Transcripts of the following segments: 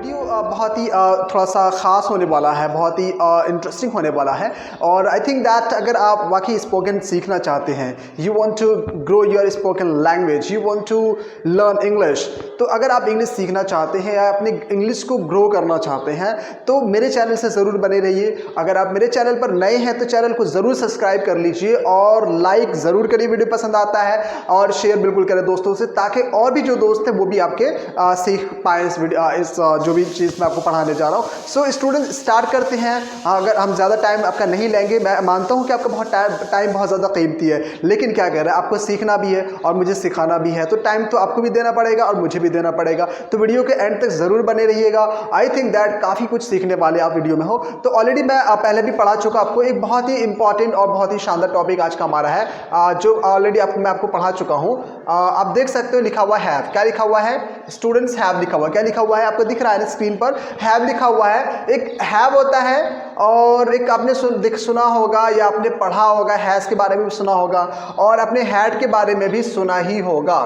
Video बहुत ही थोड़ा सा ख़ास होने वाला है, बहुत ही इंटरेस्टिंग होने वाला है। और आई थिंक दैट अगर आप वाकई स्पोकन सीखना चाहते हैं, you want to grow your spoken language, you want to learn English, तो अगर आप इंग्लिश सीखना चाहते हैं या अपने इंग्लिश को ग्रो करना चाहते हैं तो मेरे चैनल से ज़रूर बने रहिए। अगर आप मेरे चैनल पर नए हैं तो चैनल को ज़रूर सब्सक्राइब कर लीजिए और लाइक ज़रूर करिए वीडियो पसंद आता है, और शेयर बिल्कुल करें दोस्तों से, ताकि और भी जो दोस्त हैं वो भी आपके सीख पाएँ इस जो भी चीज़ मैं आपको पढ़ाने जा रहा हूँ। सो स्टूडेंट स्टार्ट करते हैं। अगर हम ज़्यादा टाइम आपका नहीं लेंगे, मैं मानता हूँ कि आपका बहुत टाइम बहुत ज़्यादा कीमती है, लेकिन क्या कह रहे हैं, आपको सीखना भी है और मुझे सिखाना भी है, तो टाइम तो आपको भी देना पड़ेगा और मुझे भी देना पड़ेगा। तो वीडियो के एंड तक ज़रूर बने रहिएगा। आई थिंक दैट काफ़ी कुछ सीखने वाले आप वीडियो में हो। तो ऑलरेडी मैं पहले भी पढ़ा चुका आपको एक बहुत ही इंपॉर्टेंट और बहुत ही शानदार टॉपिक आज का हमारा है, जो ऑलरेडी मैं आपको पढ़ा चुका हूँ। आप देख सकते हो लिखा हुआ हैव, क्या लिखा हुआ है स्टूडेंट्स, हैव लिखा हुआ, क्या लिखा हुआ है आपको दिख रहा है ना स्क्रीन पर, हैव लिखा हुआ है। एक हैव होता है और एक आपने सुना होगा या आपने पढ़ा होगा, हैज़ के बारे में भी सुना होगा और अपने हैड के बारे में भी सुना ही होगा।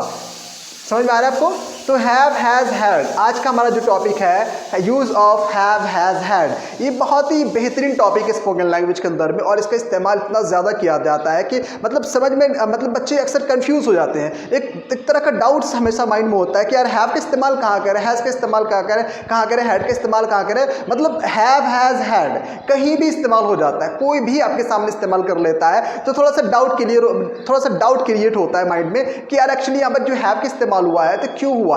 समझ में आ रहा है आपको? तो हैव, हैज़, हैड, आज का हमारा जो टॉपिक है use of have, has, had, ये बहुत ही बेहतरीन टॉपिक है स्पोकन लैंग्वेज के अंदर में, और इसका इस्तेमाल इतना ज़्यादा किया जाता है कि मतलब समझ में मतलब बच्चे अक्सर कंफ्यूज हो जाते हैं। एक तरह का डाउट्स हमेशा माइंड में होता है कि यार हैव का इस्तेमाल कहाँ करें, हैज़ का इस्तेमाल कहाँ करें, हैड का इस्तेमाल कहाँ करें। मतलब हैव, हैज़, हैड कहीं भी इस्तेमाल हो जाता है, कोई भी आपके सामने इस्तेमाल कर लेता है, तो थोड़ा सा डाउट क्रिएट होता है माइंड में कि यार एक्चुअली यहाँ पर जो हैव का इस्तेमाल हुआ है तो क्यों हुआ है।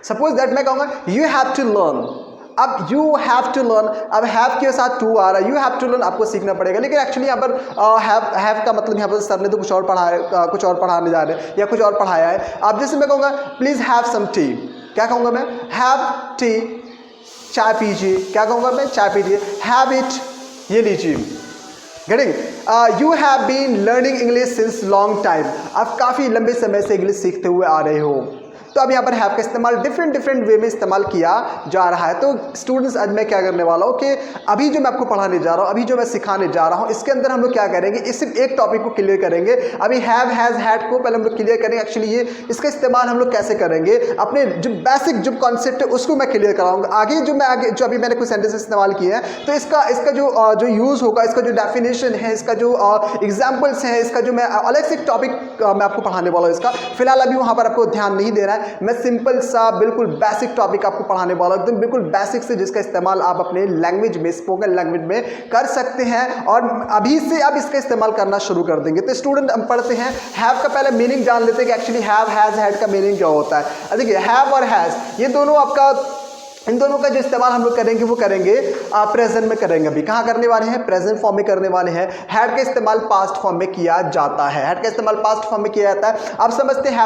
सपोज दैट मैं कहूँगा यू हैव टू लर्न, अब यू हैव टू लर्न, अब हैव के साथ टू आ रहा है, यू हैव टू लर्न आपको सीखना पड़ेगा, लेकिन एक्चुअली यहाँ पर हैव का मतलब यहाँ पर सर ने तो कुछ और पढ़ाने जा रहे हैं या कुछ और पढ़ाया है। अब जैसे मैं कहूँगा प्लीज़ हैव सम टी, क्या कहूँगा मैं, हैव टी, चाय पीजिए, क्या कहूँगा मैं, चाय पीजिए, हैव इट, ये लीजिए। Getting? You have been learning English since long time, आप काफ़ी लंबे समय से इंग्लिश सीखते हुए आ रहे हो। तो अब यहाँ पर हैव का इस्तेमाल डिफरेंट वे में इस्तेमाल किया जा रहा है। तो स्टूडेंट्स आज मैं क्या करने वाला हूँ कि अभी जो मैं आपको पढ़ाने जा रहा हूँ, अभी जो मैं सिखाने जा रहा हूँ, इसके अंदर हम लोग क्या करेंगे, इस सिर्फ एक टॉपिक को क्लियर करेंगे। अभी हैव, हैज़, हैड को पहले हम लोग क्लियर करेंगे। एक्चुअली ये इसका इस्तेमाल हम लोग कैसे करेंगे, अपने जो बेसिक जो कॉन्सेप्ट है उसको मैं क्लियर कराऊंगा। आगे जो अभी मैंने कुछ सेंटेंस इस्तेमाल किए हैं, तो इसका जो यूज़ होगा, इसका जो डेफिनेशन है, इसका जो एग्जाम्पल्स है, इसका जो मैं अलग से टॉपिक मैं आपको पढ़ाने वाला हूँ, इसका फिलहाल अभी वहाँ पर आपको ध्यान नहीं देना है। मैं सिंपल सा बिल्कुल बेसिक टॉपिक आपको पढ़ाने वाला हूँ, एकदम बिल्कुल बेसिक से, जिसका इस्तेमाल आप अपने लैंग्वेज में, स्पोकन लैंग्वेज में कर सकते हैं और अभी से आप इसका इस्तेमाल करना शुरू कर देंगे। तो स्टूडेंट हम पढ़ते हैं, हैव का पहले मीनिंग जान लेते हैं कि एक्चुअली हैव, हैज़, हैड का मीनिंग क्या होता है। देखिए हैव और हैज़, ये दोनों आपका, इन दोनों का जो इस्तेमाल हम लोग करेंगे वो करेंगे प्रेजेंट में करेंगे। अभी कहाँ करने वाले हैं, प्रेजेंट फॉर्म में करने वाले हैं। हैड का इस्तेमाल पास्ट फॉर्म में किया जाता है, हैड का इस्तेमाल पास्ट फॉर्म में किया जाता है। आप समझते हैं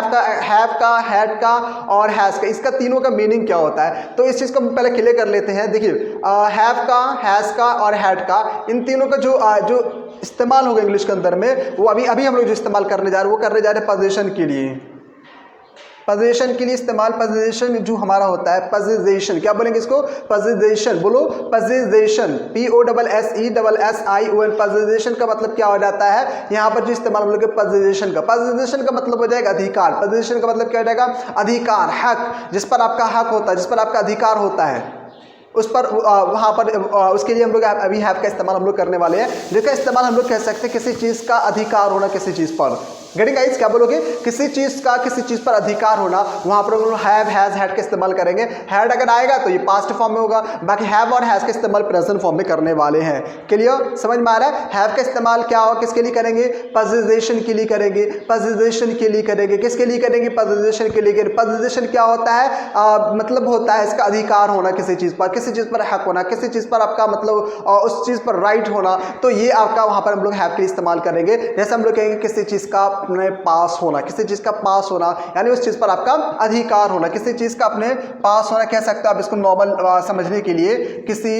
हैव का, हैड का और हैज़ का, इसका तीनों का मीनिंग क्या होता है। तो इस चीज़ को पहले क्लियर कर लेते हैं। देखिए हैव का, हैज़ का और हैड का, इन तीनों का जो इस्तेमाल होगा इंग्लिश के अंदर में, वो अभी हम लोग जो इस्तेमाल करने जा रहे हैं वो करने जा रहे हैं पोजीशन के लिए। पोजीशन के लिए इस्तेमाल, पोजीशन जो हमारा होता है, पोजीशन, क्या बोलेंगे इसको, पोजीशन, बोलो पोजीशन, POSSESSION, पोजीशन का मतलब क्या हो जाता है यहाँ पर जो इस्तेमाल हम लोग पोजीशन का मतलब हो जाएगा अधिकार। पोजीशन का मतलब क्या हो जाएगा, अधिकार, हक, जिस पर आपका हक होता है, जिस पर आपका अधिकार होता है, उस पर वहाँ पर उसके लिए हम लोग अभी हैव का इस्तेमाल हम लोग करने वाले हैं, जिसका इस्तेमाल हम लोग कह सकते हैं किसी चीज़ का अधिकार होना किसी चीज़ पर। Getting guys? क्या बोलोगे, किसी चीज़ पर अधिकार होना, वहाँ पर हम लोग हैव, हैज़, हैड का इस्तेमाल करेंगे। हैड अगर आएगा तो ये पास्ट फॉर्म में होगा, बाकी हैव और हैज़ का इस्तेमाल प्रेजेंट फॉर्म में करने वाले हैं। क्लियर? समझ में आ रहा है? हैव का इस्तेमाल क्या होगा, किसके लिए करेंगे, पोजीशन के लिए करेंगे, पोजीशन के लिए करेंगे, किसके लिए करेंगे, पोजीशन के लिए। पोजीशन क्या होता है, मतलब होता है इसका अधिकार होना किसी चीज़ पर, किसी चीज़ पर हक होना, किसी चीज़ पर आपका मतलब उस चीज़ पर राइट होना। तो ये आपका वहाँ पर हम लोग हैव के लिए इस्तेमाल करेंगे। जैसे हम लोग कहेंगे किसी चीज़ का अपने पास होना, किसी चीज़ का पास होना, यानी उस चीज़ पर आपका अधिकार होना, किसी चीज़ का अपने पास होना, कह सकते हो आप इसको नॉर्मल समझने के लिए, किसी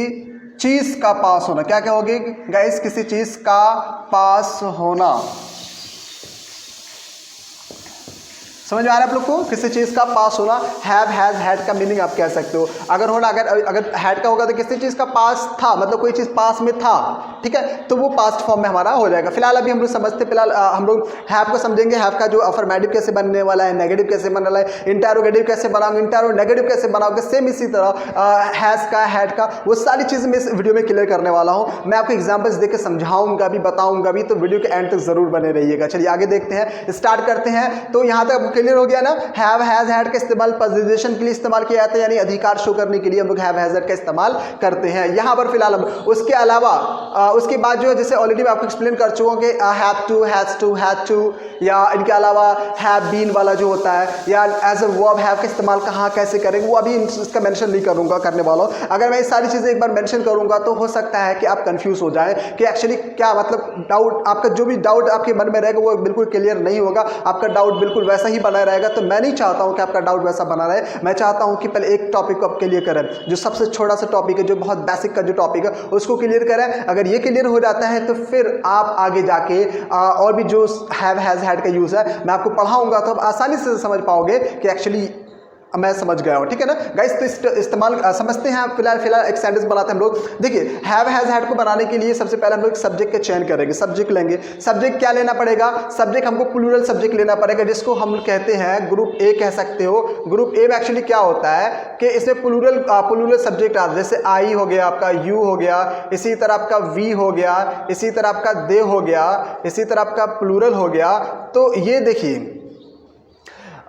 चीज़ का पास होना। क्या कहोगे गाइस, किसी चीज़ का पास होना। समझ में आ रहा है आप लोग को? किसी चीज़ का पास होना, हैव हैज़ हैड का मीनिंग आप कह सकते हो। अगर होना अगर हैड का होगा तो किसी चीज़ का पास था, मतलब कोई चीज़ पास में था, ठीक है, तो वो पास्ट फॉर्म में हमारा हो जाएगा। फिलहाल अभी हम लोग समझते, फिलहाल हम लोग हैव को समझेंगे। हैव का जो अफर्मेटिव कैसे बनने वाला है, नेगेटिव कैसे बनने वाला है, इंटरोगेटिव कैसे बनाओगे, नेगेटिव कैसे बनाओगे, सेम इसी तरह हैज़ का, हैड का, वो सारी चीज़ें मैं इस वीडियो में क्लियर करने वाला हूँ। मैं आपको एग्जाम्पल्स देकर समझाऊंगा भी, बताऊंगा भी, तो वीडियो के एंड तक जरूर बने रहिएगा। चलिए आगे देखते हैं, स्टार्ट करते हैं। तो यहाँ तक क्लियर हो गया ना? हैव हैज़ हैड का इस्तेमाल पोजीशन के लिए इस्तेमाल किया जाता है, यानी अधिकार शो करने के लिए हम लोग हैव हैज़ हैड का इस्तेमाल करते हैं यहाँ पर फिलहाल हम। उसके अलावा उसके बाद जो है, जैसे ऑलरेडी मैं आपको एक्सप्लेन कर चुका हूँ कि have to, has to, had to, या इनके अलावा हैव बीन वाला जो होता है, या एज अ वर्ब हैव का इस्तेमाल कहाँ कैसे करेंगे, वो अभी इसका मेंशन नहीं करूँगा, करने वाला हूँ। अगर मैं ये सारी चीज़ें एक बार मेंशन करूँगा तो हो सकता है कि आप कंफ्यूज हो जाएं कि एक्चुअली क्या मतलब, डाउट आपका जो भी डाउट आपके मन में रहेगा वो बिल्कुल क्लियर नहीं होगा, आपका डाउट बिल्कुल वैसा ही बना रहेगा। तो मैं नहीं चाहता हूँ कि आपका डाउट वैसा बना रहे। मैं चाहता हूँ कि पहले एक टॉपिक को आप क्लियर करें, जो सबसे छोटा सा टॉपिक है, जो बहुत बेसिक का जो टॉपिक है उसको क्लियर करें। अगर ये क्लियर हो जाता है तो फिर आप आगे जाके और भी जो हैव हैज़ हैड का यूज़ है मैं आपको पढ़ाऊंगा, तो आप आसानी से समझ पाओगे कि एक्चुअली मैं समझ गया हूँ, ठीक है ना गाइस? तो इस्तेमाल समझते हैं। फिलहाल एक सेंटेंस बनाते हैं हम लोग। देखिए, हैव हैज़ हैड को बनाने के लिए सबसे पहले हम लोग सब्जेक्ट का चयन करेंगे, सब्जेक्ट लेंगे। सब्जेक्ट क्या लेना पड़ेगा? सब्जेक्ट हमको प्लूरल सब्जेक्ट लेना पड़ेगा, जिसको हम कहते हैं ग्रुप ए कह सकते हो। ग्रुप ए में एक्चुअली क्या होता है कि इसमें प्लूरल सब्जेक्ट आता है, जैसे आई हो गया, आपका यू हो गया, इसी तरह आपका वी हो गया, इसी तरह आपका दे हो गया, इसी तरह आपका प्लूरल हो गया। तो ये देखिए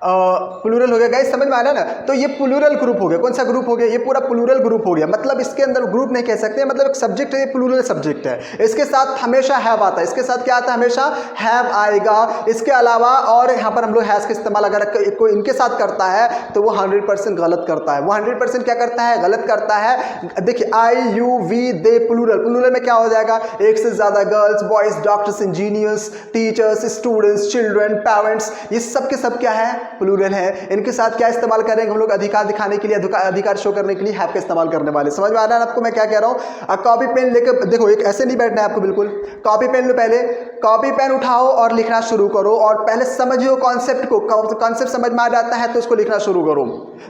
प्लूरल हो गया गाइस, समझ में आ रहा है ना? तो ये प्लूरल ग्रुप हो गया। कौन सा ग्रुप हो गया? ये पूरा प्लूरल ग्रुप हो गया। मतलब इसके अंदर ग्रुप नहीं कह सकते, मतलब एक सब्जेक्ट है, ये प्लूरल सब्जेक्ट है। इसके साथ हमेशा हैव आता है, इसके साथ क्या आता है? हमेशा हैव आएगा। इसके अलावा और यहाँ पर हम लोग हैज़ का इस्तेमाल अगर कोई इनके साथ करता है तो वो 100% गलत करता है। वो 100% क्या करता है? गलत करता है। देखिए, आई यू वी दे प्लूरल में क्या हो जाएगा? एक से ज़्यादा girls, boys, doctors, engineers, teachers, students, children, parents, ये सब के सब क्या है? प्लूरल है। इनके साथ क्या इस्तेमाल करेंगे हम लोग? अधिकार दिखाने के लिए, अधिकार शो करने के लिए हैव का इस्तेमाल करने वाले। समझ में आ रहा है आपको मैं क्या कह रहा हूँ? कॉपी पेन लेकर देखो, एक ऐसे नहीं बैठना है आपको, बिल्कुल कॉपी पेन लो, पहले कॉपी पेन उठाओ और लिखना शुरू करो, और पहले समझो कॉन्सेप्ट को। कॉन्सेप्ट समझ में आ जाता है तो उसको लिखना शुरू करो,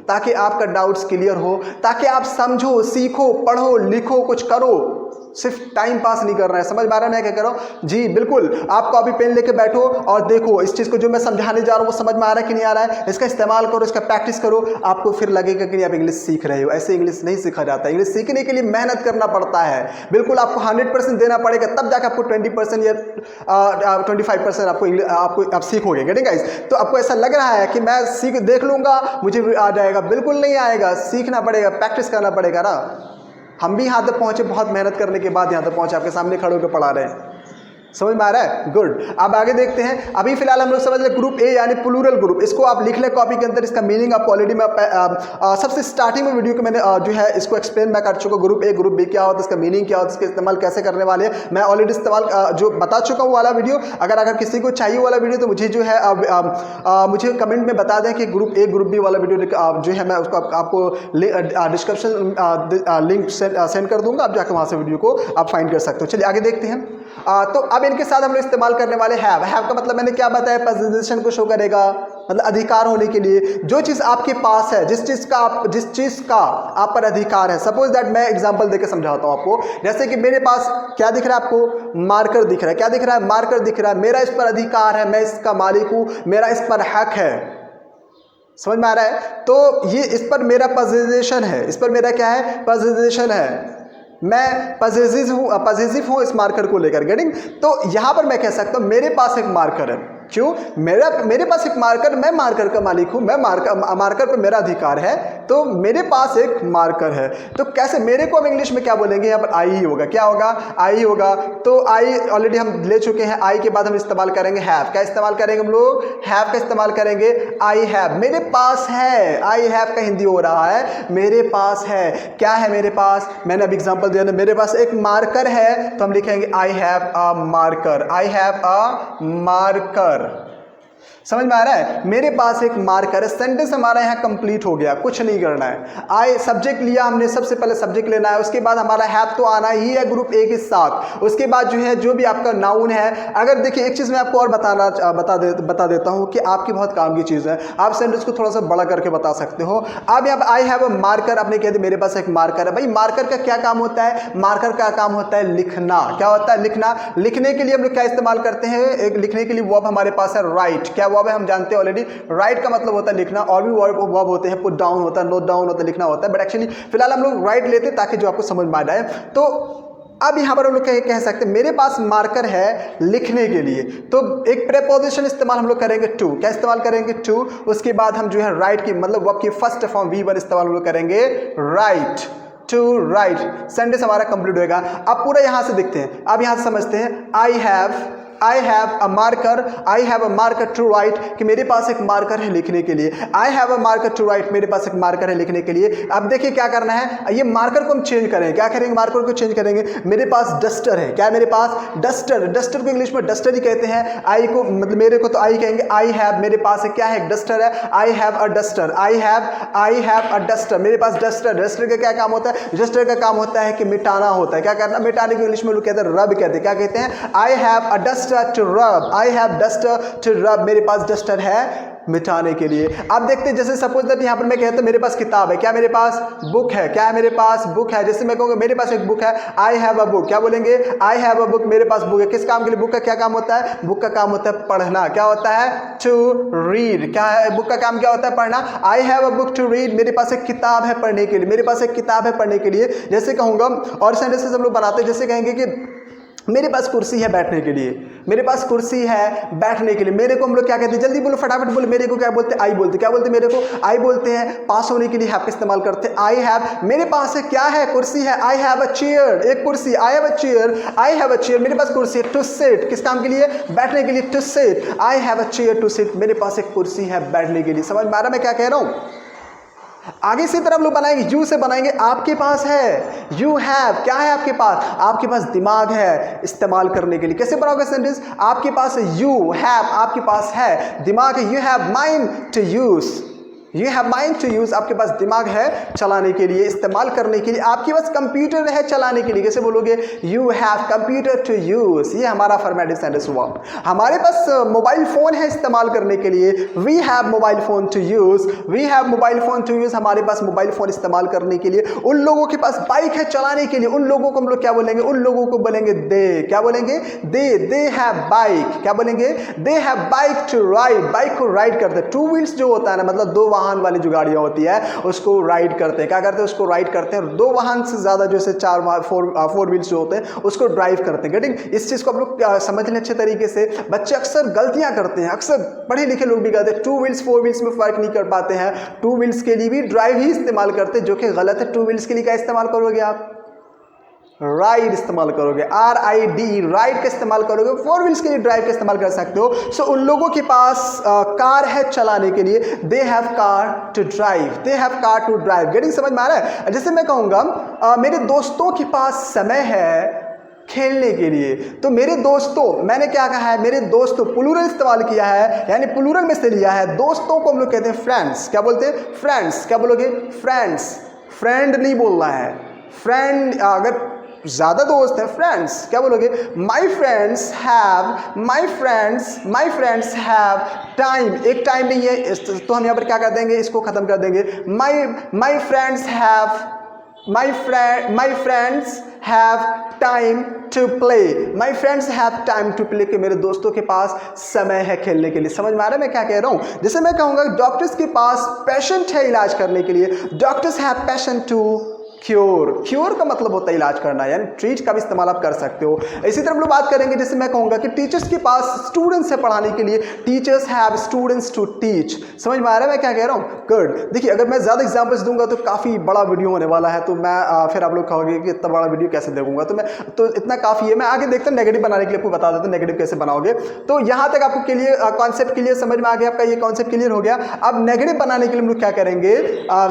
ताकि आपका डाउट्स क्लियर हो, ताकि आप समझो, सीखो, पढ़ो, लिखो, कुछ करो। सिर्फ टाइम पास नहीं करना है। समझ में आ रहा है मैं क्या कह रहा हूँ? जी बिल्कुल। आप कॉपी पेन लेके बैठो और देखो इस चीज़ को जो मैं समझाने जा रहा हूँ वो समझ में आ रहा है कि नहीं आ रहा है। इसका इस्तेमाल करो, इसका प्रैक्टिस करो, आपको फिर लगेगा कि आप इंग्लिश सीख रहे हो। ऐसे इंग्लिश नहीं सीखा जाता। इंग्लिश सीखने के लिए मेहनत करना पड़ता है। बिल्कुल आपको 100% देना पड़ेगा, तब जाकर आपको 20% या 25% आप सीखोगे। Getting guys? तो आपको ऐसा लग रहा है कि मैं सीख देख लूँगा मुझे आ जाएगा, बिल्कुल नहीं आएगा। सीखना पड़ेगा, प्रैक्टिस करना पड़ेगा ना। हम भी यहाँ तक पहुँचे बहुत मेहनत करने के बाद, यहाँ तक पहुँचे, आपके सामने खड़े होकर पढ़ा रहे हैं। समझ में आ रहा है? गुड। अब आगे देखते हैं। अभी फिलहाल हम लोग समझ ले ग्रुप ए यानी प्लूरल ग्रुप। इसको आप लिख ले कॉपी के अंदर, इसका मीनिंग आपको ऑलरेडी मैं सबसे स्टार्टिंग में वीडियो को मैंने जो है इसको एक्सप्लेन मैं कर चुका हूँ। ग्रुप ए ग्रुप बी क्या होता है, इसका मीनिंग क्या होता है, इसका इस्तेमाल कैसे करने वाले हैं, मैं ऑलरेडी इस्तेमाल जो बता चुका हूँ वाला वीडियो। अगर किसी को चाहिए वाला वीडियो तो मुझे जो है मुझे कमेंट में बता दें कि ग्रुप ए ग्रुप बी वाला वीडियो जो है मैं उसको आपको डिस्क्रिप्शन लिंक सेंड कर दूंगा, आप जाकर वहाँ से वीडियो को आप फाइंड कर सकते हो। चलिए आगे देखते हैं। तो अब इनके साथ हम लोग इस्तेमाल करने वाले हैव। हैव का मतलब मैंने क्या बताया? पोजीशन को शो करेगा, मतलब अधिकार होने के लिए। जो चीज़ आपके पास है, जिस चीज़ का आप पर अधिकार है। सपोज दैट मैं एग्जांपल देकर समझाता हूँ आपको। जैसे कि मेरे पास क्या दिख रहा है आपको? मार्कर दिख रहा है। क्या दिख रहा है? मार्कर दिख रहा है। मेरा इस पर अधिकार है, मैं इसका मालिक हूँ, मेरा इस पर हक है। समझ में आ रहा है? तो ये इस पर मेरा पोजीशन है, इस पर मेरा क्या है? पोजीशन है। मैं पॉजिटिव हूँ इस मार्कर को लेकर। गेटिंग? तो यहाँ पर मैं कह सकता हूँ मेरे पास एक मार्कर है। क्यों? मेरे पास एक मार्कर, मैं मार्कर का मालिक हूँ, मैं मार्कर पर मेरा अधिकार है, तो मेरे पास एक मार्कर है। तो कैसे? मेरे को हम इंग्लिश में क्या बोलेंगे? यहाँ पर आई ही होगा। क्या होगा? आई होगा। तो आई ऑलरेडी हम ले चुके हैं। आई के बाद हम इस्तेमाल करेंगे हैव। क्या इस्तेमाल करेंगे हम लोग? हैव का इस्तेमाल करेंगे। आई हैव, मेरे पास है। आई हैव का हिंदी हो रहा है मेरे पास है। क्या है मेरे पास? मैंने अभी एग्जांपल दिया ना, मेरे पास एक मार्कर है, तो हम लिखेंगे आई have a marker. I have a marker. समझ में आ रहा है? मेरे पास एक मार्कर है, सेंटेंस हमारा यहाँ कंप्लीट हो गया, कुछ नहीं करना है। आई सब्जेक्ट लिया हमने, सबसे पहले सब्जेक्ट लेना है, उसके बाद हमारा हैव तो आना ही है ग्रुप ए के साथ। उसके बाद जो है जो भी आपका नाउन है, अगर देखिए एक चीज़ मैं आपको और बता देता हूँ कि आपकी बहुत काम की चीज़ है, आप सेंटेंस को थोड़ा सा बड़ा करके बता सकते हो। अब यहाँ आई हैव अ मार्कर, आपने कह दिया मेरे पास एक मार्कर है। भाई मार्कर का क्या काम होता है? मार्कर का काम होता है लिखना। क्या होता है? लिखना। लिखने के लिए हम लोग क्या इस्तेमाल करते हैं? एक लिखने के लिए वर्ब हमारे पास है राइट। क्या वर्ब है? हम जानते हैं ऑलरेडी, राइट का मतलब होता है लिखना। और भी वर्ब होते हैं, पुट डाउन होता है, नोट डाउन होता है, लिखना होता है, बट एक्चुअली फिलहाल हम लोग राइट लेते हैं ताकि जो आपको समझ में आ जाए। तो अब यहां पर हम लोग कह सकते हैं मेरे पास मार्कर है लिखने के लिए, तो एक प्रेपोजिशन इस्तेमाल हम लोग करेंगे टू। क्या इस्तेमाल करेंगे? टू। उसके बाद हम जो है राइट की मतलब वर्ब की फर्स्ट फॉर्म V1 इस्तेमाल हम लोग करेंगे राइट, टू राइट। सेंटेंस हमारा कंप्लीट होएगा। अब पूरा यहां से देखते हैं, अब यहां से समझते हैं। I have a marker, I have a marker to write, कि मेरे पास एक मार्कर है लिखने के लिए। I have a marker to write, मेरे पास एक मार्कर है लिखने के लिए। अब देखिए क्या करना है, ये मार्कर को हम चेंज करेंगे। क्या करेंगे? मार्कर को चेंज करेंगे। मेरे पास डस्टर है। क्या है मेरे पास? डस्टर। डस्टर को इंग्लिश में डस्टर ही कहते हैं। आई को मतलब मेरे को तो आई कहेंगे। आई हैव, मेरे पास क्या है? डस्टर है। आई have a duster, I have a duster, मेरे पास डस्टर। डस्टर का क्या काम होता है? डस्टर का काम होता है कि मिटाना होता है। क्या करना? मिटाने को इंग्लिश में लोग कहते हैं रब कहते हैं। क्या कहते हैं? I have a duster to rub, I have duster to रब, मेरे पास डस्टर है मिटाने के लिए। अब देखते हैं, जैसे सपोज दैट यहाँ पर मैं कहता हूँ मेरे पास किताब है। क्या मेरे पास? बुक है। क्या है मेरे पास? बुक है। जैसे मैं कहूँगा मेरे पास एक बुक है, आई हैव अ बुक। क्या बोलेंगे? आई हैव अ बुक, मेरे पास बुक है। किस काम के लिए? बुक का क्या काम होता है? बुक का काम होता है पढ़ना। क्या होता है? To read. क्या है? बुक का काम क्या होता है? पढ़ना। I have a book to read, मेरे पास एक किताब है पढ़ने के लिए, मेरे पास एक किताब है पढ़ने के लिए। जैसे कहूँगा और सेंटेंसेस हम लोग बनाते हैं, जैसे कहेंगे कि मेरे पास कुर्सी है बैठने के लिए, मेरे पास कुर्सी है बैठने के लिए। मेरे को हम लोग क्या कहते हैं? जल्दी बोलो, फटाफट बोलो। मेरे को क्या बोलते हैं? आई बोलते। क्या बोलते हैं? मेरे को आई बोलते हैं। पास होने के लिए हैव का इस्तेमाल करते हैं। आई हैव, मेरे पास है क्या है? कुर्सी है। आई हैव अ चेयर, एक कुर्सी। आई have a chair, I have a chair, मेरे पास कुर्सी है। टू सिट, किस काम के लिए? बैठने के लिए। To sit, I have a chair to sit, मेरे पास एक कुर्सी है बैठने के लिए। समझ में आ रहा मैं क्या कह रहा हूँ? आगे इसी तरफ लोग बनाएंगे, यू से बनाएंगे। आपके पास है, यू हैव, क्या है आपके पास? आपके पास दिमाग है इस्तेमाल करने के लिए। कैसे बनाओगे सेंटेंस? आपके पास यू हैव, आपके पास है दिमाग है। You have mind to use, you have mind to use, आपके पास दिमाग है चलाने के लिए, इस्तेमाल करने के लिए। आपके पास कंप्यूटर है चलाने के लिए। कैसे बोलोगे? You have computer to use, ये हमारा फॉर्मेटिव सेंटेंस हुआ। हमारे पास मोबाइल फोन है इस्तेमाल करने के लिए। We have mobile phone to use, we have mobile phone to use, हमारे पास मोबाइल फोन इस्तेमाल करने के लिए। उन लोगों के पास बाइक है चलाने के लिए, उन लोगों को हम लोग क्या बोलेंगे? उन लोगों को बोलेंगे दे। क्या बोलेंगे? They have bike. क्या बोलेंगे? They have bike to ride, bike को राइड करते हैं। टू व्हील्स जो होता है ना, मतलब दो वाहन वाली जो गाड़ियां होती है उसको राइड करते हैं। क्या करते हैं? उसको राइड करते हैं। दो वाहन से ज्यादा जैसे फोर व्हील्स जो होते हैं उसको ड्राइव करते हैं। गेटिंग? इस चीज को आप लोग समझ लें अच्छे तरीके से। बच्चे अक्सर गलतियां करते हैं, अक्सर पढ़े लिखे लोग भी करते हैं। टू व्हील्स फोर व्हील्स में फर्क नहीं कर पाते हैं। टू व्हील्स के लिए भी ड्राइव ही इस्तेमाल करते हैं, जो कि गलत है। टू व्हील्स के लिए क्या इस्तेमाल करोगे आप? राइड इस्तेमाल करोगे, RID, राइड का इस्तेमाल करोगे। फोर व्हील्स के लिए ड्राइव का इस्तेमाल कर सकते हो। सो उन लोगों के पास कार है चलाने के लिए। They have car to drive, they have car to drive. Getting? समझ में आ रहा है? जैसे मैं कहूंगा मेरे दोस्तों के पास समय है खेलने के लिए, तो मेरे दोस्तों, मैंने क्या कहा है? मेरे दोस्तों, प्लूरल इस्तेमाल किया है, यानी प्लूरल में से लिया है। दोस्तों को हम लोग कहते हैं फ्रेंड्स। क्या बोलते हैं? फ्रेंड्स। क्या बोलोगे? फ्रेंड्स। फ्रेंड नहीं बोलना है, फ्रेंड। अगर ज्यादा दोस्त है, फ्रेंड्स। क्या बोलोगे? माई फ्रेंड्स हैव टाइम। एक टाइम नहीं है तो हम यहाँ पर क्या कर देंगे? इसको खत्म कर देंगे। My friends have time to play, my friends have time to play, कि मेरे दोस्तों के पास समय है खेलने के लिए। समझ में आ रहा है मैं क्या कह रहा हूं? जैसे मैं कहूंगा डॉक्टर्स के पास पेशेंट है इलाज करने के लिए। Doctors have passion to cure. Cure का मतलब होता है इलाज करना, यानी ट्रीट का भी इस्तेमाल आप कर सकते हो। इसी तरह हम लोग बात करेंगे, जैसे मैं कहूंगा कि टीचर्स के पास स्टूडेंट्स है पढ़ाने के लिए। Teachers have students to teach. समझ में आ रहा है मैं क्या कह रहा हूँ? गुड। देखिए अगर मैं ज्यादा एग्जांपल्स दूंगा तो काफी बड़ा वीडियो होने वाला है, तो मैं फिर आप लोग कहोगे कि इतना बड़ा वीडियो कैसे देखूंगा, तो इतना काफी है। मैं आगे देखता हूँ नेगेटिव बनाने के लिए आपको बता देता हूँ नेगेटिव कैसे बनाओगे। तो यहाँ तक आपको के लिए कॉन्सेप्ट क्लियर समझ में आ गया, आपका ये कॉन्सेप्ट क्लियर हो गया। अब नेगेटिव बनाने के लिए हम लोग क्या करेंगे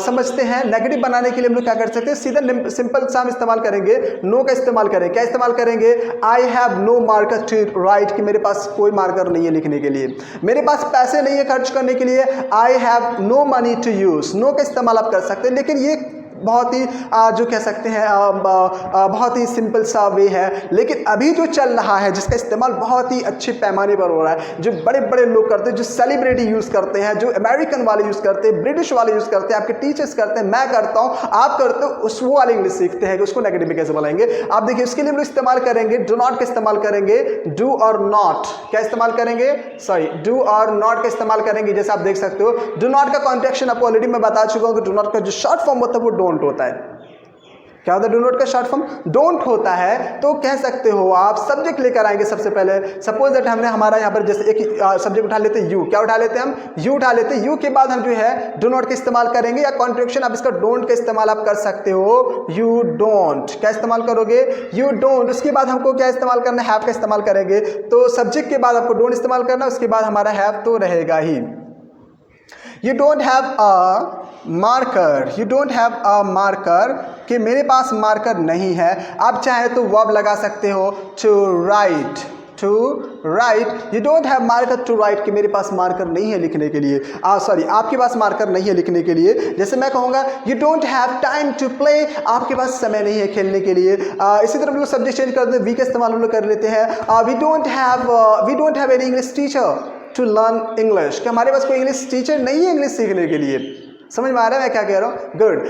समझते हैं। नेगेटिव बनाने के लिए हम लोग क्या कर सकते हैं? सीधा सिंपल सा हम इस्तेमाल करेंगे, नो का इस्तेमाल करें। क्या इस्तेमाल करेंगे? I have no marker to write, कि मेरे पास कोई मार्कर नहीं है लिखने के लिए, मेरे पास पैसे नहीं है खर्च करने के लिए। I have no money to use, no का इस्तेमाल आप कर सकते हैं, लेकिन ये बहुत ही जो कह सकते हैं बहुत ही सिंपल सा वे है। लेकिन अभी जो चल रहा है, जिसका इस्तेमाल बहुत ही अच्छे पैमाने पर हो रहा है, जो बड़े बड़े लोग करते हैं, जो सेलिब्रिटी यूज़ करते हैं, जो अमेरिकन वाले यूज़ करते हैं, ब्रिटिश वाले यूज़ करते हैं, आपके टीचर्स करते हैं, मैं करता हूँ, आप करते हो, उस वो वाले इंग्लिश सीखते हैं कि उसको नेगेटिव में कैसे बनाएंगे। आप देखिए, उसके लिए हम लोग इस्तेमाल करेंगे डू नॉट का इस्तेमाल करेंगे, डू और नॉट। क्या इस्तेमाल करेंगे? सॉरी, डू और नॉट का इस्तेमाल करेंगे। जैसे आप देख सकते हो, डू नॉट का कॉन्ट्रैक्शन आपको ऑलरेडी मैं बता चुका हूँ कि डू नॉट का जो शॉर्ट फॉर्म होता है वो डोंट होता है। क्या होता है? डू नॉट का शॉर्ट फॉर्म डोंट होता है। तो कह सकते हो आप सब्जेक्ट लेकर आएंगे सबसे पहले। सपोज दैट हमने हमारा यहाँ पर जैसे एक सब्जेक्ट उठा लेते हैं यू। क्या उठा लेते हैं हम? यू उठा लेते हैं। यू के बाद हम जो है डू नॉट का इस्तेमाल करेंगे, या कॉन्ट्रैक्शन आप इसका डोंट का इस्तेमाल आप कर सकते हो, यू डोंट। क्या इस्तेमाल करोगे? You don't. उसके बाद हमको क्या इस्तेमाल करना है? हैव का इस्तेमाल करेंगे। तो सब्जेक्ट के बाद आपको डोंट इस्तेमाल करना, उसके बाद हमारा हैव तो रहेगा ही। You don't have a marker, you don't have a marker, कि मेरे पास मार्कर नहीं है। आप चाहे तो वर्ब लगा सकते हो, to write, to write. You don't have marker to write, कि मेरे पास मार्कर नहीं है लिखने के लिए। सॉरी, आपके पास मार्कर नहीं है लिखने के लिए। जैसे मैं कहूँगा you don't have time to play, आपके पास समय नहीं है खेलने के लिए। इसी तरह हम लोग सब्जेक्ट चेंज कर देते, वी का इस्तेमाल हम लोग कर लेते हैं। We don't have any English teacher to learn English, कि हमारे पास कोई इंग्लिश टीचर नहीं है इंग्लिश सीखने के लिए। समझ में आ रहा है मैं क्या कह रहा हूँ? गुड।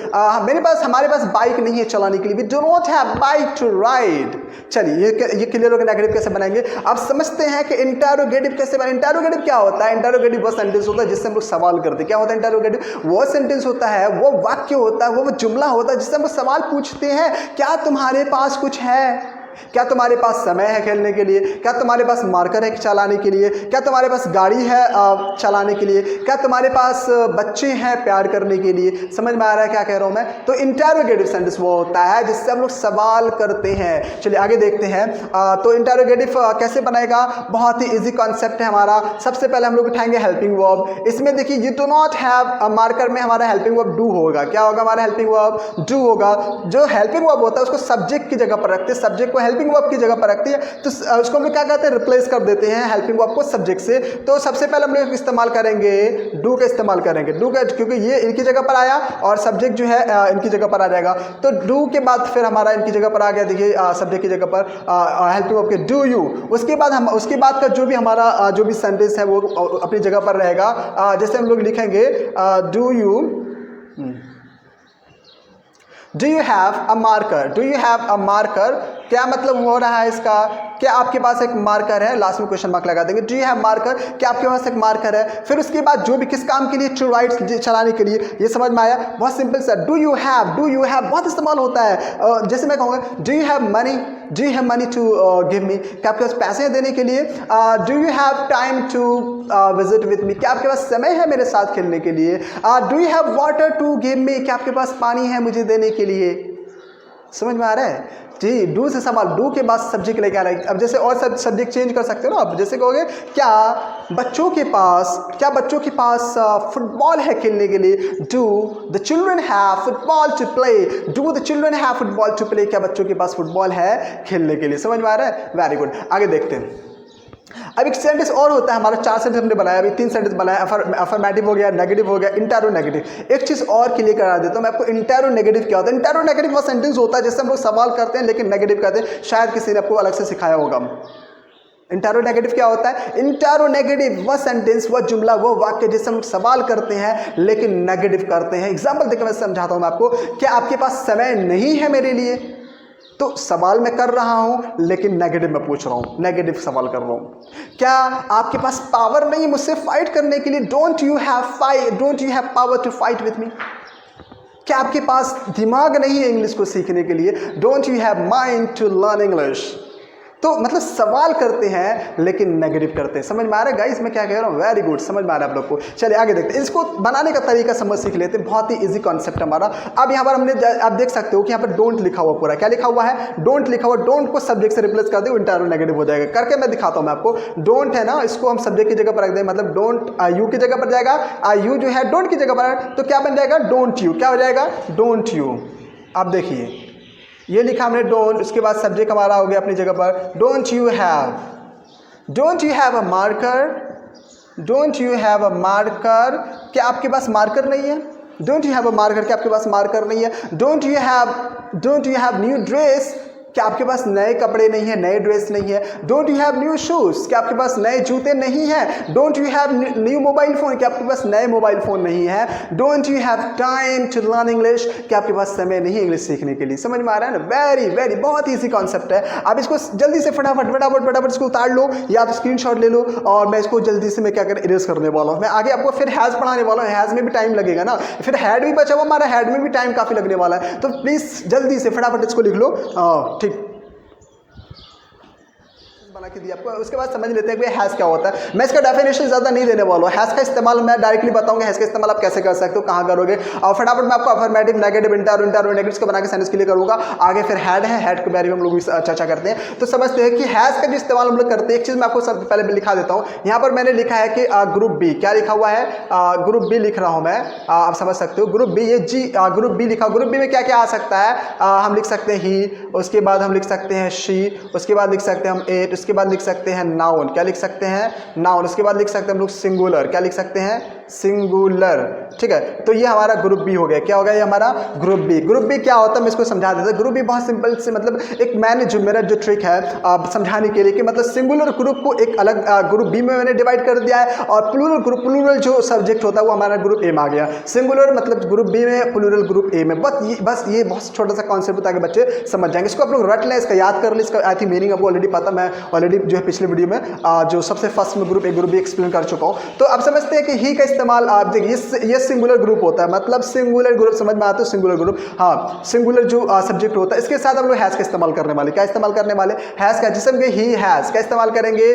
हमारे पास बाइक नहीं है चलाने के लिए, we do not have bike to ride. चलिए, ये क्लियर हो गया नेगेटिव कैसे बनाएंगे। अब समझते हैं कि इंटरोगेटिव कैसे बने। इंटरोगेटिव क्या होता है? इंटरोगेटिव वो सेंटेंस होता है जिससे हम लोग सवाल करते हैं। क्या होता है इंटरोगेटिव? वो सेंटेंस होता है, वो वाक्य होता है, वो जुमला होता है जिससे हम लोग सवाल पूछते हैं, क्या तुम्हारे पास कुछ है? क्या तुम्हारे पास समय है खेलने के लिए? क्या तुम्हारे पास मार्कर है चलाने के लिए? क्या तुम्हारे पास गाड़ी है चलाने के लिए? क्या तुम्हारे पास बच्चे हैं प्यार करने के लिए? समझ में आ रहा है क्या कह रहा हूं मैं? तो इंटरोगेटिव सेंटेंस वो होता है जिससे हम लोग सवाल करते हैं। चलिए आगे देखते हैं। तो इंटरोगेटिव कैसे बनेगा? बहुत ही इजी कॉन्सेप्ट है हमारा। सबसे पहले हम लोग उठाएंगे हेल्पिंग वर्ब। इसमें देखिए, you do not have marker में हमारा हेल्पिंग वर्ब डू होगा। क्या होगा हमारा हेल्पिंग वर्ब? डू होगा। जो हेल्पिंग वर्ब होता है उसको सब्जेक्ट की जगह पर रखते हैं, सब्जेक्ट को हेल्पिंग वर्ब की जगह पर रखती है, तो उसको हम लोग क्या कहते हैं? रिप्लेस कर देते हैं हेल्पिंग वर्ब को सब्जेक्ट से। तो सबसे पहले हम लोग इस्तेमाल करेंगे डू का इस्तेमाल करेंगे। डू का, क्योंकि ये इनकी जगह पर आया और सब्जेक्ट जो है इनकी जगह पर आ जाएगा। तो डू के बाद फिर हमारा इनकी जगह पर आ गया, देखिए सब्जेक्ट की जगह पर हेल्पिंग वर्ब के डू यू। उसके बाद का जो भी हमारा जो भी सेंटेंस है वो अपनी जगह पर रहेगा। जैसे हम लोग लिखेंगे do you, do you have a marker, do you have a marker. क्या मतलब हो रहा है इसका? क्या आपके पास एक मार्कर है? लास्ट में क्वेश्चन मार्क लगा देंगे। डू यू हैव मार्कर, क्या आपके पास एक मार्कर है? फिर उसके बाद जो भी किस काम के लिए? टू राइट, चलाने के लिए। ये समझ में आया? बहुत सिंपल सा। डू यू हैव बहुत इस्तेमाल होता है। जैसे मैं कहूँगा do you have money, do you have money to give me, क्या आपके पास पैसे हैं देने के लिए? Do you have time to visit with me, क्या आपके पास समय है मेरे साथ खेलने के लिए? Do you have water to give me, क्या आपके पास पानी है मुझे देने के लिए? समझ में आ रहा है जी? डू से सवाल, डू के बाद सब्जेक्ट लेके आ रहा है। अब जैसे और सब सब्जेक्ट चेंज कर सकते हो ना आप। जैसे कहोगे क्या बच्चों के पास फुटबॉल है खेलने के लिए? Do the children have football to play, do the children have football to play, क्या बच्चों के पास फुटबॉल है खेलने के लिए? समझ में आ रहा है? Very good. आगे देखते हैं। अब एक सेंटेंस और होता है हमारा, 4 सेंटेंस हमने बनाया, अभी 3 सेंटेंस बनाया। अफर्मेटिव हो गया, नेगेटिव हो गया, इंटरो नेगेटिव। एक चीज़ और क्लियर करा देता हूँ मैं आपको, इंटरो नेगेटिव क्या होता है। इंटरो नेगेटिव वो सेंटेंस होता है जिससे हम लोग सवाल करते हैं लेकिन नेगेटिव कहते हैं। शायद किसी ने आपको अलग से सिखाया होगा। इंटरो नेगेटिव क्या होता है? इंटरो नेगेटिव वह सेंटेंस, वह जुमला, वह वाक्य जिससे हम सवाल करते हैं लेकिन नेगेटिव करते हैं। एग्जाम्पल देकर मैं समझाता हूँ मैं आपको। क्या आपके पास समय नहीं है मेरे लिए? तो सवाल मैं कर रहा हूं लेकिन नेगेटिव में पूछ रहा हूं, नेगेटिव सवाल कर रहा हूं। क्या आपके पास पावर नहीं मुझसे फाइट करने के लिए? Don't you have power to fight with me, क्या आपके पास दिमाग नहीं है इंग्लिश को सीखने के लिए? Don't you have mind to learn English. तो मतलब सवाल करते हैं लेकिन नेगेटिव करते हैं। समझ में आ रहा है गाइस मैं क्या कह रहा हूँ? वेरी गुड, समझ में आ रहा है आप लोग को। चलिए आगे देखते हैं, इसको बनाने का तरीका समझ सीख लेते हैं। बहुत ही इजी कॉन्सेप्ट हमारा। अब यहाँ पर हमने, आप देख सकते हो कि यहाँ पर डोंट लिखा हुआ पूरा। क्या लिखा हुआ है? डोंट लिखा हुआ। डोंट को सब्जेक्ट से रिप्लेस कर दे, इंटरो नेगेटिव हो जाएगा। करके मैं दिखाता हूँ मैं आपको। डोंट है ना, इसको हम सब्जेक्ट की जगह पर रख दें, मतलब डोंट यू की जगह पर जाएगा, यू जो है डोंट की जगह पर, तो क्या बन जाएगा? Don't you. क्या हो जाएगा? Don't you. आप देखिए ये लिखा हमने डोंट, उसके बाद सब्जेक्ट हमारा हो गया अपनी जगह पर। Don't you have a marker, don't you have a marker, क्या आपके पास मार्कर नहीं है? Don't you have a marker, क्या आपके पास मार्कर नहीं है? Don't you have new dress, क्या आपके पास नए कपड़े नहीं है, नए ड्रेस नहीं है? Don't you have new shoes, क्या आपके पास नए जूते नहीं हैं? Don't you have new mobile phone, क्या आपके पास नए मोबाइल फोन नहीं है? Don't you have time to learn English, क्या आपके पास समय नहीं है इंग्लिश सीखने के लिए? समझ में आ रहा है ना? वेरी वेरी बहुत ईजी कॉन्सेप्ट है। आप इसको जल्दी से फटाफट इसको उतार लो या तो स्क्रीनशॉट ले लो, और मैं इसको जल्दी से मैं क्या कर इरेज करने वाला हूँ। मैं आगे आपको फिर हैज पढ़ाने वाला हूँ, हैज में भी टाइम लगेगा ना, फिर हैड भी बचा हुआ हमारा, हैड में भी टाइम काफी लगने वाला है। तो प्लीज जल्दी से फटाफट इसको लिख लो। ठीक बना के दिया आपको। उसके बाद समझ लेते हैं कि हैश क्या होता है। मैं इसका डेफिनेशन ज़्यादा नहीं देने वाला हूँ। हैश का इस्तेमाल मैं डायरेक्टली बताऊंगा, हैश का इस्तेमाल आप कैसे कर सकते हो, कहाँ करोगे, और फटाफट मैं आपको अफर्मेटिव, नेगेटिव, इंटर को बना के सेंटेंस के लिए करूँगा। आगे फिर हैड है, हैड के बारे में हम लोग चर्चा करते हैं। तो समझते हैं कि हैश का जो इस्तेमाल हम लोग करते हैं। एक चीज़ मैं आपको सबसे पहले लिखा देता हूँ। यहाँ पर मैंने लिखा है कि ग्रुप बी, क्या लिखा हुआ है? ग्रुप बी लिख रहा हूँ मैं, आप समझ सकते हो। ग्रुप बी, ये जी ग्रुप बी लिखा। ग्रुप बी में क्या क्या आ सकता है? हम लिख सकते हैं ही, उसके बाद हम लिख सकते हैं शी, उसके बाद लिख सकते हैं हम एट, उसके बाद लिख सकते हैं नाउन, क्या लिख सकते हैं? नाउन। उसके बाद लिख सकते हैं हम लोग सिंगुलर, क्या लिख सकते हैं? सिंगुलर। ठीक है, तो ये हमारा ग्रुप बी हो गया। क्या हो गया ये हमारा ग्रुप बी? ग्रुप बी क्या होता है मैं इसको समझा देता हूं। ग्रुप बी बहुत सिंपल से, मतलब एक मैंने जो मेरा जो ट्रिक है समझाने के लिए कि मतलब सिंगुलर ग्रुप को एक अलग ग्रुप बी में मैंने डिवाइड कर दिया है, और प्लूरल जो सब्जेक्ट होता है वो हमारा ग्रुप ए में आ गया। सिंगुलर मतलब ग्रुप बी में, प्लूरल ग्रुप ए में। बस ये बहुत छोटा सा कॉन्सेप्ट होता है कि बच्चे समझ जाएंगे। इसको आप लोग रट लें, इसका याद कर लें, इसका आई थिंक मीनिंग आपको ऑलरेडी पता। मैं ऑलरेडी जो है पिछले वीडियो में जो सबसे फर्स्ट में group A group B explain कर चुका हूँ। तो अब समझते हैं कि ही का इस्तेमाल आप देखिए, ये सिंगुलर ग्रुप होता है, मतलब सिंगुलर ग्रुप समझ में आता है? सिंगुलर ग्रुप, हाँ, सिंगुलर जो सब्जेक्ट होता है। इसके साथ हम लोग हैज का इस्तेमाल करने वाले, क्या इस्तेमाल करने वाले? हैज का। जिसम के ही हैज, क्या इस्तेमाल करेंगे?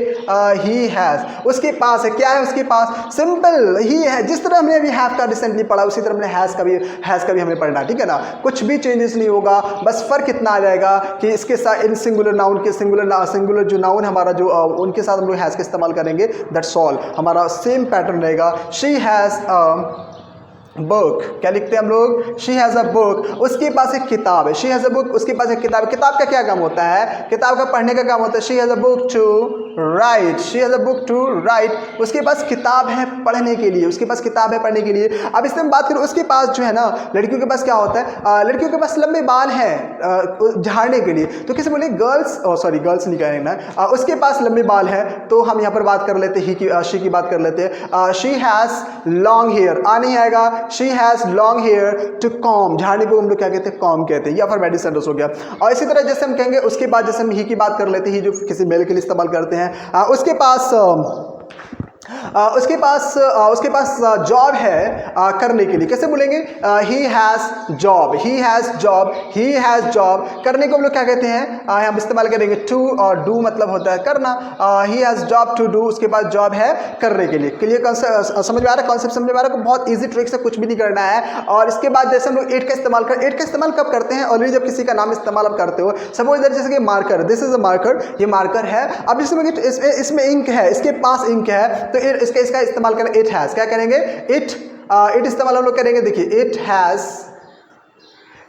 He has. उसके पास है, क्या है उसके पास? सिंपल ही है। जिस तरह हमने अभी हैव का रिसेंटली पढ़ा, उसी तरह हमने हैज का भी हमें पढ़ना, ठीक है ना? कुछ भी चेंजेस नहीं होगा, बस फर्क इतना आ जाएगा कि इसके साथ इन सिंगुलर नाउन के सिंगुलर जो नाउन हमारा जो उनके साथ हम लोग हैज का इस्तेमाल करेंगे। दैट्स ऑल, हमारा सेम पैटर्न रहेगा। शी हैज बुक, क्या लिखते हैं हम लोग? She has a book. उसके पास एक किताब है, शी हैज़ अ बुक, उसके पास एक किताब है। किताब का क्या काम होता है? किताब का पढ़ने का काम होता है। She has a book to write, she has a book to write. उसके पास किताब है पढ़ने के लिए, उसके पास किताब है पढ़ने के लिए। अब इसमें हम बात करें, उसके पास जो है ना, लड़कियों के पास क्या होता है? लड़कियों के पास लंबे बाल हैं झाड़ने के लिए, तो किसे बोले? गर्ल्स, सॉरी गर्ल्स नहीं कहना है। उसके पास लंबे बाल है, तो हम यहाँ पर बात कर लेते हैं शी की बात कर लेते हैं। शी हैज़ लॉन्ग हेयर, आ नहीं आएगा। She has long hair to comb, झाड़ने को हम लोग क्या कहते हैं? कॉम कहते हैं, या फिर मेडिसिन हो गया। और इसी तरह जैसे हम कहेंगे, उसके बाद जैसे हम ही की बात कर लेते हैं, जो किसी मेल के लिए इस्तेमाल करते हैं। उसके पास जॉब है करने के लिए, कैसे बोलेंगे? ही has job, he has job, he has job. करने को हम लोग क्या कहते हैं? हम इस्तेमाल करेंगे टू, और डू मतलब होता है करना। He has job to do, उसके बाद जॉब है करने के लिए। क्लियर कॉन्सेप्ट समझ में आ रहा है? कॉन्सेप्ट समझ में आ रहा है? बहुत ईजी ट्रिक से, कुछ भी नहीं करना है। और इसके बाद जैसे हम लोग एट का इस्तेमाल एट का इस्तेमाल कब करते हैं? ऑलरेडी जब किसी का नाम इस्तेमाल आप करते हो। सपोज दैट जैसे कि marker, this is a marker, ये मार्कर है। अब इसमें इंक है, इसके पास इंक है, तो इसका इस्तेमाल करें इट हैज, क्या करेंगे? इट इस्तेमाल हम लोग करेंगे। देखिए it has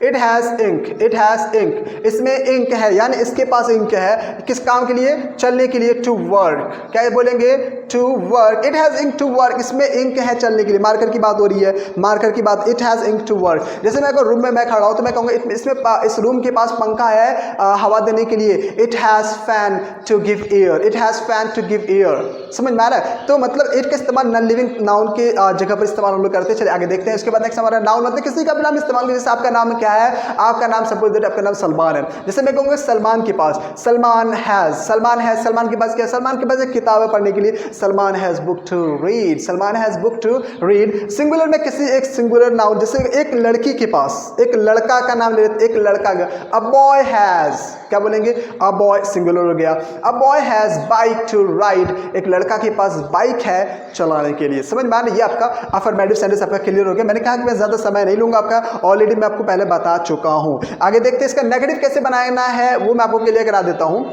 ink, it has ink, इसमें इंक है, यानी इसके पास इंक है। किस काम के लिए? चलने के लिए, टू वर्क, क्या बोलेंगे? To work. It has ink to work, इसमें इंक है चलने के लिए। मार्कर की बात हो रही है, मार्कर की बात। It has ink to work. जैसे मैं अगर रूम में मैं खड़ा हूँ, तो मैं कहूँगा इसमें इस रूम के पास पंखा है हवा देने के लिए। It has fan to give air, it has fan to give air. समझ में आ रहा है? तो मतलब इट का इस्तेमाल नॉन लिविंग नाउन के जगह पर इस्तेमाल हम लोग करते हैं। चलिए आगे देखते हैं। इसके बाद नेक्स्ट हमारा नाउन मतलब किसी का भी नाम इस्तेमाल करें। जैसे आपका नाम क्या है? आपका नाम सपोज दैट आपका नाम सलमान है, जैसे मैं कहूँगा सलमान के पास, सलमान हैज़, सलमान के पास क्या है? सलमान के पास एक किताब है पढ़ने के लिए। Salman has book to read, Salman has book to read. Singular में किसी एक सिंगुलर नाउन, जैसे एक लड़की के पास, एक लड़का का नाम ले लेते, एक लड़का का। अ बॉय हैज़, क्या बोलेंगे? अ बॉय, सिंगुलर हो गया। A boy has bike to ride, एक लड़का के पास बाइक है चलाने के लिए। समझ में आ रहा है? ये आपका अफर्मेटिव सेंटेंस आपका क्लियर हो गया। मैंने कहा कि मैं ज़्यादा समय नहीं लूँगा आपका, ऑलरेडी मैं आपको पहले बता चुका हूँ। आगे देखते हैं इसका नेगेटिव कैसे बनाना है, वो मैं आपको क्लियर करा देता हूँ।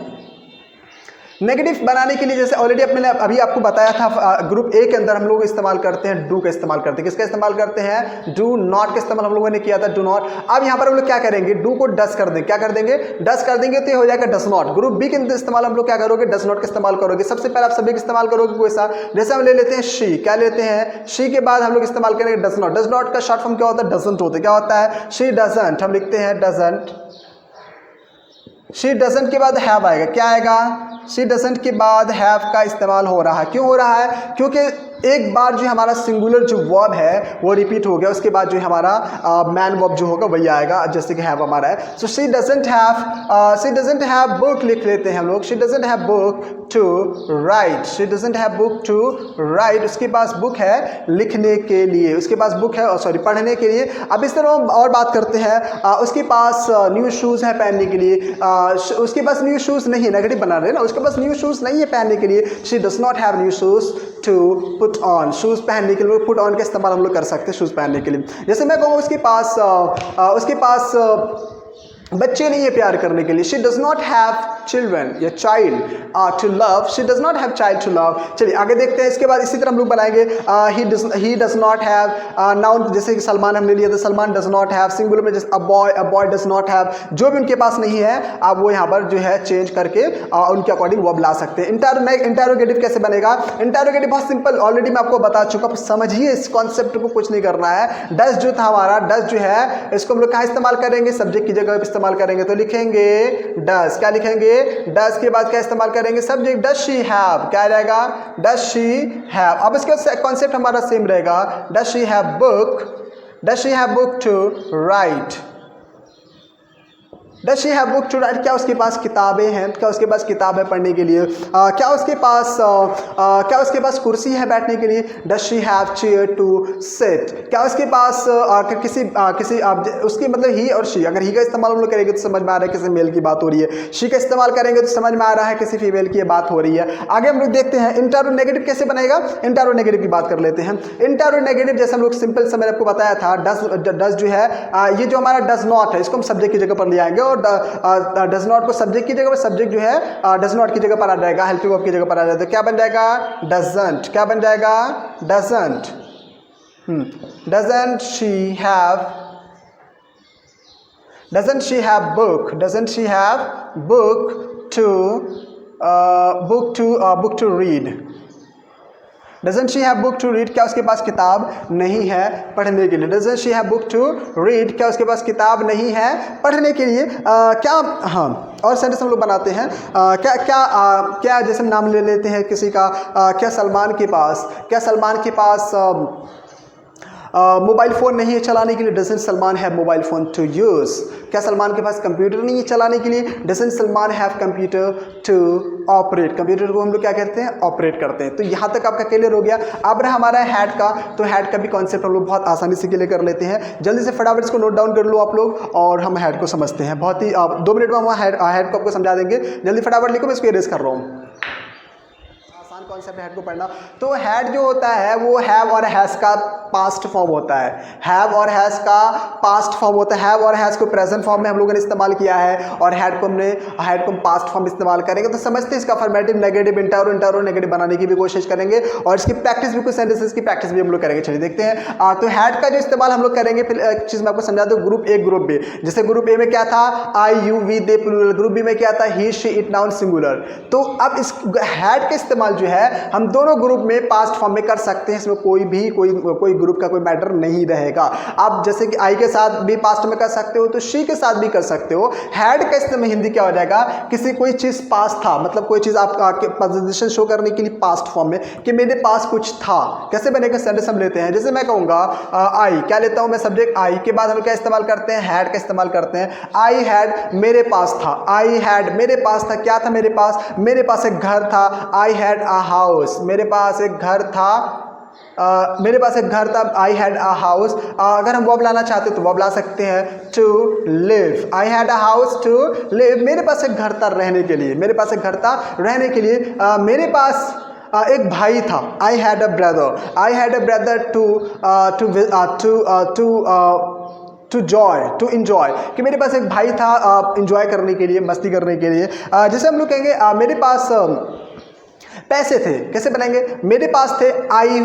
नेगेटिव बनाने के लिए जैसे ऑलरेडी मैंने अभी आपको बताया था, ग्रुप ए के अंदर हम लोग इस्तेमाल करते हैं डू का इस्तेमाल करते हैं। किसका इस्तेमाल करते हैं? डू नॉट का इस्तेमाल हम लोगों ने किया था, डू नॉट। अब यहाँ पर हम लोग क्या करेंगे? डू को डस कर देंगे। क्या कर देंगे? डस कर देंगे तो ये हो जाएगा डस नॉट। ग्रुप बी के अंदर इस्तेमाल हम लोग क्या करोगे? डस नॉट का इस्तेमाल करोगे। सबसे पहले आप सभी का इस्तेमाल करोगे कोई सा, जैसे हम ले लेते हैं शी। क्या लेते हैं? शी के बाद हम लोग इस्तेमाल करेंगे डस नॉट। डस नॉट का शॉर्ट फॉर्म क्या होता है? डजंट होता है। क्या होता है? शी डजंट, हम लिखते हैं डजंट। शी डजंट के बाद हैव आएगा। क्या आएगा? शी डजंट के बाद हैव का इस्तेमाल हो रहा है। क्यों हो रहा है? क्योंकि एक बार जो हमारा सिंगुलर जो वर्ब है वो रिपीट हो गया, उसके बाद जो हमारा मैन वर्ब जो होगा वही आएगा, जैसे कि हैव हमारा है। So she doesn't have book लिख लेते हैं हम लोग। She doesn't have book to write. She doesn't have book to write. उसके पास बुक है लिखने के लिए, उसके पास बुक है सॉरी पढ़ने के लिए। अब इस तरह हम और बात करते हैं, उसके पास न्यू शूज़ है पहनने के लिए। उसके पास न्यू शूज़ नहीं है, नेगेटिव बना रहे हैं ना, उसके पास न्यू शूज़ नहीं है पहनने के लिए। She does not have new shoes to put on. Shoes पहनने के लिए पुट ऑन का इस्तेमाल हम लोग कर सकते हैं शूज़ पहनने के लिए। जैसे मैं कहूँ उसके पास बच्चे नहीं है प्यार करने के लिए। She does not have children या child to love. She does not have child to love. चलिए आगे देखते हैं। इसके बाद इसी तरह हम लोग बनाएंगे he does not have noun, जैसे कि सलमान हमने लिया था, Salman does not have. Singular में जैसे a boy does not have. जो भी उनके पास नहीं है आप वो यहाँ पर जो है चेंज करके उनके अकॉर्डिंग वर्ब ला सकते हैं। इंटरोगेटिव कैसे बनेगा? इंटरोगेटिव बहुत सिंपल, ऑलरेडी मैं आपको बता चुका, समझिए इस कॉन्सेप्ट को, कुछ नहीं करना है। डज जो था हमारा, डज जो है इसको हम लोग कहाँ इस्तेमाल करेंगे? सब्जेक्ट की जगह इस्तेमाल करेंगे, तो लिखेंगे डज। क्या लिखेंगे? डज के बाद क्या इस्तेमाल करेंगे? सब्जेक्ट। डज शी हैव, क्या रहेगा? Does she have. अब इसका कॉन्सेप्ट हमारा सेम रहेगा। Does she have book, does she have book to write. Does she have book to write. क्या उसके पास किताबें हैं? क्या उसके पास किताब है पढ़ने के लिए? क्या उसके पास कुर्सी है बैठने के लिए? Does she have chair to sit. क्या उसके पास किसी उसकी मतलब ही और शी, अगर ही का इस्तेमाल हम लोग करेंगे तो समझ में आ रहा है किसी मेल की बात हो रही है। शी का इस्तेमाल करेंगे तो समझ में आ रहा है किसी फीमेल की बात हो रही है। आगे हम लोग देखते हैं इंटरोगेटिव कैसे बनेगा। इंटरोगेटिव की बात कर लेते हैं। इंटरोगेटिव जैसे हम लोग सिंपल से मैंने आपको बताया था, डज जो है ये जो हमारा डज नॉट है इसको हम सब्जेक्ट की जगह पर ले आएंगे, और डज नॉट को सब्जेक्ट की जगह पर, सब्जेक्ट जो है डज नॉट की जगह पर आ जाएगा, हेल्पिंग वर्ब की जगह पर आ जाएगा। तो क्या बन जाएगा? डजंट। क्या बन जाएगा? Doesn't. Doesn't she have, doesn't she have book, doesn't she have book to read. Doesn't she have book to read. क्या उसके पास किताब नहीं है पढ़ने के लिए? Doesn't she have book to read. क्या उसके पास किताब नहीं है पढ़ने के लिए? क्या, हाँ, और सेंटेंस हम लोग बनाते हैं। क्या जैसे हम नाम ले लेते हैं किसी का, क्या सलमान के पास मोबाइल फ़ोन नहीं है चलाने के लिए? Doesn't Salman have mobile phone to use. क्या सलमान के पास कंप्यूटर नहीं है चलाने के लिए? Doesn't Salman have computer to operate. Computer को हम लोग क्या कहते हैं? ऑपरेट करते हैं। तो यहाँ तक आपका क्लियर हो गया। अब रहा हमारा हैड का, तो हैड का भी कॉन्सेप्ट हम लोग बहुत आसानी से क्लियर कर लेते हैं। जल्दी से फटाफट इसको नोट डाउन कर लो आप लोग, और हम हैड को समझते हैं। बहुत ही 2 मिनट में हम हैड को आपको समझा देंगे। जल्दी फटाफट लिखो, मैं इसको इरेज कर रहा हूँ। कॉन्सेप्ट हैड को पढ़ना। तो हैड जो होता है वो हैव और हैज का पास्ट फॉर्म होता है। हैव और हैज का पास्ट फॉर्म होता है। हैव और हैज को प्रेजेंट फॉर्म में हम लोगों ने इस्तेमाल किया है, और हैड को हम पास्ट फॉर्म इस्तेमाल करेंगे। तो समझते हैं इसका अफर्मेटिव, नेगेटिव, इंटरोगेटिव बनाने की भी कोशिश करेंगे, और इसकी प्रैक्टिस भी, कुछ सेंटेंसेस की प्रैक्टिस भी हम लोग करेंगे। चलिए देखते हैं। तो हैड का जो इस्तेमाल हम लोग करेंगे, फिर एक चीज़ मैं आपको समझा दूँ। Group A, group B. जैसे ग्रुप ए में क्या था? I, you, we, they plural. Group B में क्या था? He, she, it noun singular. तो अब इस हैड का इस्तेमाल जो है हम दोनों ग्रुप में पास्ट फॉर्म में कर सकते हैं। इसमें कोई ग्रुप का कोई मैटर नहीं रहेगा। आप जैसे कि आई के साथ भी पास्ट में कर सकते हो, तो शी के साथ भी कर सकते हो। हैड का इस्तेमाल हिंदी क्या हो जाएगा? किसी कोई चीज़ पास था, मतलब कोई चीज़ आपके पोजीशन शो करने के लिए पास्ट फॉर्म में, कि मेरे पास कुछ था। कैसे बनेगा? सेंटेंस हम लेते हैं। जैसे मैं कहूँगा आई, क्या लेता हूँ मैं? सब्जेक्ट आई के बाद हम क्या इस्तेमाल करते हैं? हैड का इस्तेमाल करते हैं। आई हैड, मेरे पास था। आई हैड, मेरे पास था। क्या था मेरे पास? मेरे पास एक घर था। आई हैड अ हाउस, मेरे पास एक घर था। मेरे पास एक घर था। I had a house. अगर हम वर्ब लाना चाहते तो वर्ब ला सकते हैं, to live. I had a house to live. मेरे पास एक घर था रहने के लिए। मेरे पास एक घर था रहने के लिए। मेरे पास एक भाई था। I had a brother. I had a brother to joy, to enjoy, कि मेरे पास एक भाई था इन्जॉय करने के लिए, मस्ती करने के लिए। जैसे हम लोग कहेंगे मेरे पास पैसे थे, कैसे बनाएंगे? मेरे पास थे, आई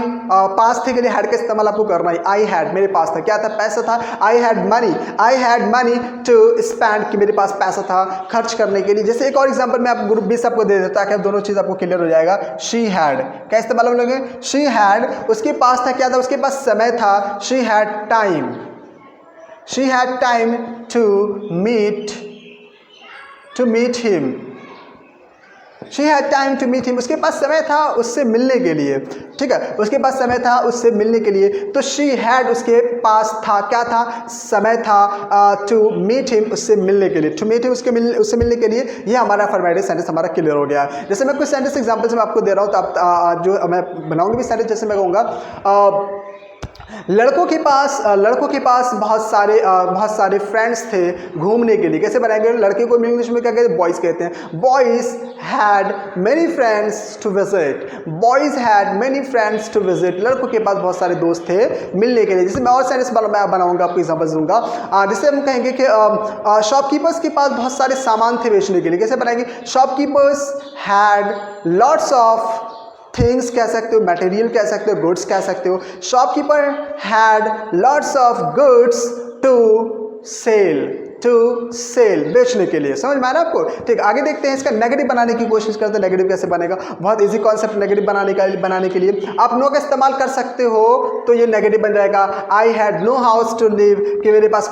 पास थे के लिए हैड का इस्तेमाल आपको करना है। आई हैड, मेरे पास था, क्या था? पैसा था। I had money to spend, कि मेरे पास पैसा था खर्च करने के लिए। जैसे एक और एग्जांपल मैं आप ग्रुप बी से आपको दे देता ताकि दोनों चीज़ आपको क्लियर हो जाएगा। शी हैड, क्या इस्तेमाल हम लोग? शी हैड, उसके पास था, क्या था? उसके पास समय था। She had time to meet him. She had time to meet him, उसके पास समय था उससे मिलने के लिए, ठीक है, उसके पास समय था उससे मिलने के लिए। तो शी हैड, उसके पास था, क्या था? समय था टू मीट हिम, उससे मिलने के लिए, टू मीट हिम, उससे मिलने के लिए। ये हमारा अफर्मेटिव सेंटेंस हमारा क्लियर हो गया। जैसे मैं कुछ सेंटेंस एग्जाम्पल्स में आपको दे रहा हूँ, तो आप जो मैं बनाऊंगी भी सेंटेंस, जैसे मैं कहूँगा लड़कों के पास बहुत सारे फ्रेंड्स थे घूमने के लिए। कैसे बनाएंगे? लड़के को इंग्लिश में क्या कहते हैं? बॉयज़ कहते हैं। Boys had many friends to visit, लड़कों के पास बहुत सारे दोस्त थे मिलने के लिए। जैसे मैं और सेंटेंस बनाऊंगा, आपको एग्जांपल दूंगा। जैसे हम कहेंगे कि शॉपकीपर्स के पास बहुत सारे सामान थे बेचने के लिए। कैसे बनाएंगे? Shopkeepers had lots of things कह सकते हो, मटेरियल कह सकते हो, गुड्स कह सकते हो। Shopkeeper had lots of goods to sell, बेचने के लिए। समझ में आया ना आपको? ठीक, आगे देखते हैं, इसका नेगेटिव बनाने की कोशिश करते हैं। नेगेटिव कैसे बनेगा? बहुत इजी कॉन्सेप्ट नेगेटिव बनाने के लिए आप नो का इस्तेमाल कर सकते हो, तो ये नेगेटिव बन जाएगा। I had no house to live, कि मेरे पास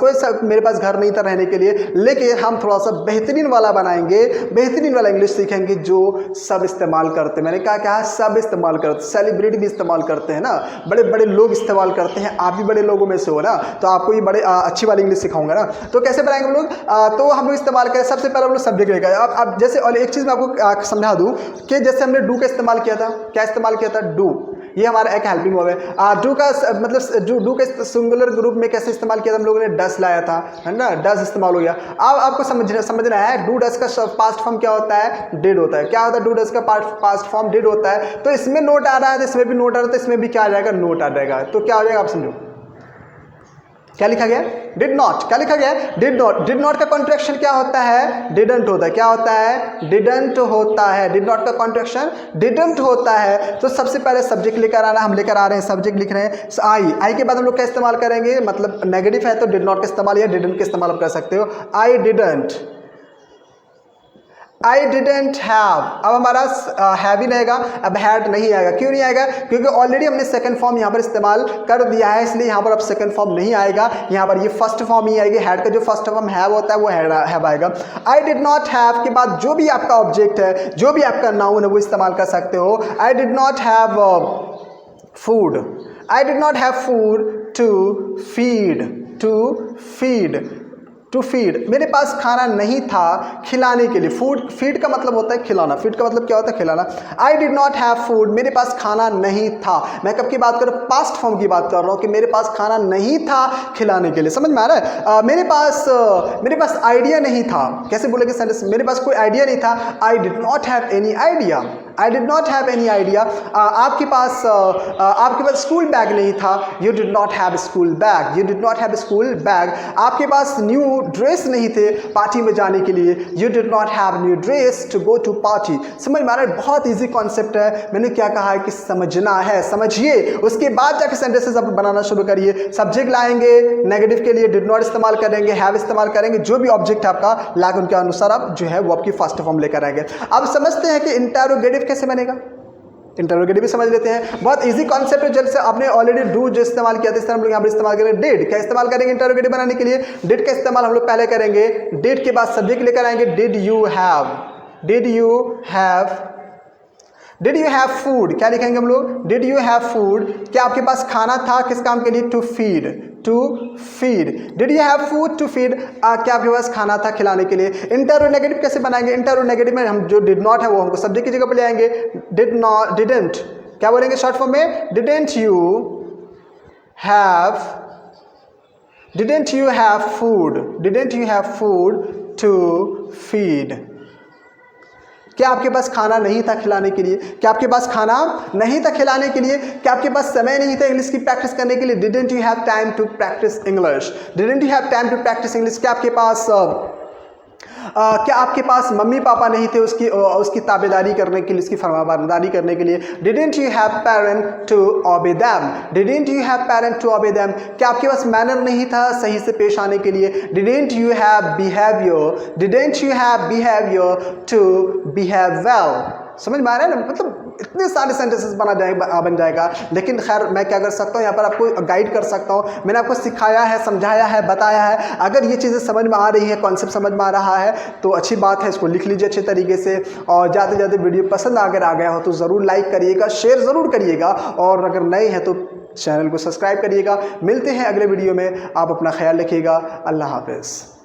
घर नहीं था रहने के लिए। लेकिन हम थोड़ा सा बेहतरीन वाला बनाएंगे, बेहतरीन वाला इंग्लिश सीखेंगे जो सब इस्तेमाल करते हैं। मैंने कहा सब इस्तेमाल करते, सेलिब्रिटी भी इस्तेमाल करते हैं ना, बड़े बड़े लोग इस्तेमाल करते हैं। आप भी बड़े लोगों में से हो ना, तो आपको ये बड़े अच्छी वाली इंग्लिश सिखाऊंगा ना। तो कैसे बनाएंगे हम लोग? तो हम लोग इस्तेमाल करें, सबसे पहले हम लोग सब्जेक्ट लेकर। अब जैसे और एक चीज़ मैं आपको समझा दूं कि जैसे हमने डू का इस्तेमाल किया था, क्या इस्तेमाल किया था? डू, ये हमारा एक हेल्पिंग वर्ब है। डू का मतलब डू के सिंगुलर ग्रुप में कैसे इस्तेमाल किया था? हम लोगों ने डस लाया था, है ना, डस इस्तेमाल हो गया। अब आपको समझना है डू डस का पास्ट फॉर्म क्या होता है? डिड होता है। क्या होता है? डू डस का पास्ट फॉर्म डिड होता है। तो इसमें नोट आ रहा है, तो इसमें भी नोट आ रहा है, तो इसमें भी क्या आ जाएगा? नोट आ जाएगा। तो क्या हो जाएगा? आप समझो क्या लिखा गया? Did not. क्या लिखा गया? Did not. डिड नॉट का कॉन्ट्रैक्शन क्या होता है? डिडंट होता है। क्या होता है? डिडंट होता है। डिड नॉट का कॉन्ट्रैक्शन डिडंट होता है। तो सबसे पहले सब्जेक्ट लेकर आना, हम लेकर आ रहे हैं, सब्जेक्ट लिख रहे हैं। आई के बाद हम लोग क्या इस्तेमाल करेंगे? मतलब नेगेटिव है तो डिड नॉट का इस्तेमाल या डिडंट का इस्तेमाल आप कर सकते हो। I didn't have. अब हमारा हैव ही रहेगा, अब हैड नहीं आएगा। क्यों नहीं आएगा? क्योंकि ऑलरेडी हमने सेकंड फॉर्म यहाँ पर इस्तेमाल कर दिया है, इसलिए यहाँ पर अब सेकंड फॉर्म नहीं आएगा, यहाँ पर ये फर्स्ट फॉर्म ही आएगी। हैड का जो फर्स्ट फॉर्म हैव होता है वो हैव आएगा। आई डिड नॉट हैव के बाद जो भी आपका ऑब्जेक्ट है, जो भी आपका नाउन है, वो इस्तेमाल कर सकते हो। I did not have food, I did not have food to feed, मेरे पास खाना नहीं था खिलाने के लिए। फीड का मतलब होता है खिलाना। फीड का मतलब क्या होता है? खिलाना। आई डिड नॉट हैव फूड, मेरे पास खाना नहीं था। मैं कब की बात कर रहा हूँ? पास्ट फॉर्म की बात कर रहा हूँ कि मेरे पास खाना नहीं था खिलाने के लिए। समझ में आ रहा है? मेरे पास आइडिया नहीं था। कैसे बोलेंगे सेंटेंस? मेरे पास कोई आइडिया नहीं था। आई did not have any idea. I did not have any idea. आपके पास स्कूल बैग नहीं था। You did not have school bag. You did not have school bag. आपके पास न्यू ड्रेस नहीं थे पार्टी में जाने के लिए। You did not have new dress to go to party. समझ में आ रहा है? बहुत ईजी कॉन्सेप्ट है। मैंने क्या कहा है कि समझना है, समझिए, उसके बाद जाकर सेंटेंसेस आप बनाना शुरू करिए। सब्जेक्ट लाएंगे, नेगेटिव के लिए डिड नॉट इस्तेमाल करेंगे, हैव इस्तेमाल करेंगे, जो भी ऑब्जेक्ट आपका लाग उनके अनुसार आप जो है वो आपकी फर्स्ट फॉर्म लेकर आएंगे। अब समझते हैं कि इंटरोगेटिव कैसे बनेगा। इंटरोगेटिव भी समझ लेते हैं। बहुत इजी कॉन्सेप्ट है, जैसे आपने ऑलरेडी डू जो इस्तेमाल किया था, इस तरह हम लोग यहाँ पर इस्तेमाल करेंगे डिड। क्या इस्तेमाल करेंगे इंटरोगेटिव बनाने के लिए? डिड का इस्तेमाल हम लोग पहले करेंगे। डिड के बाद सब्जेक्ट लेकर आएंगे। Did you have food. क्या लिखेंगे हम लोग? Did you have food. क्या आपके पास खाना था? किस काम के लिए? To feed. Did you have food to feed. क्या आपके पास खाना था खिलाने के लिए। इंटरोगेटिव कैसे बनाएंगे? इंटरोगेटिव में हम जो डिड नॉट है वो हमको सब्जेक्ट की जगह पर ले आएंगे। डिडंट क्या बोलेंगे शॉर्ट फॉर्म में? Didn't you have food to feed. क्या आपके पास खाना नहीं था खिलाने के लिए? क्या आपके पास खाना नहीं था खिलाने के लिए? क्या आपके पास समय नहीं था इंग्लिश की प्रैक्टिस करने के लिए? Didn't you have time to practice English? Didn't you have time to practice English? क्या आपके पास क्या आपके पास मम्मी पापा नहीं थे उसकी ताबेदारी करने के लिए, उसकी फरमाबरदारी करने के लिए? Didn't you have parent to obey them? Didn't you have parent to obey them? क्या आपके पास मैनर नहीं था सही से पेश आने के लिए? Didn't you have behaviour? Didn't you have behaviour to behave well? समझ में आ रहा है ना? मतलब इतने सारे सेंटेंसेस बन जाएगा। लेकिन खैर मैं क्या कर सकता हूँ, यहाँ पर आपको गाइड कर सकता हूँ। मैंने आपको सिखाया है, समझाया है, बताया है। अगर ये चीज़ें समझ में आ रही है, कॉन्सेप्ट समझ में आ रहा है तो अच्छी बात है, इसको लिख लीजिए अच्छे तरीके से। और ज़्यादा से ज़्यादा वीडियो पसंद अगर आ गया हो तो ज़रूर लाइक करिएगा, शेयर ज़रूर करिएगा, और अगर नए हैं तो चैनल को सब्सक्राइब करिएगा। मिलते हैं अगले वीडियो में, आप अपना ख्याल रखिएगा। अल्लाह हाफ़िज़।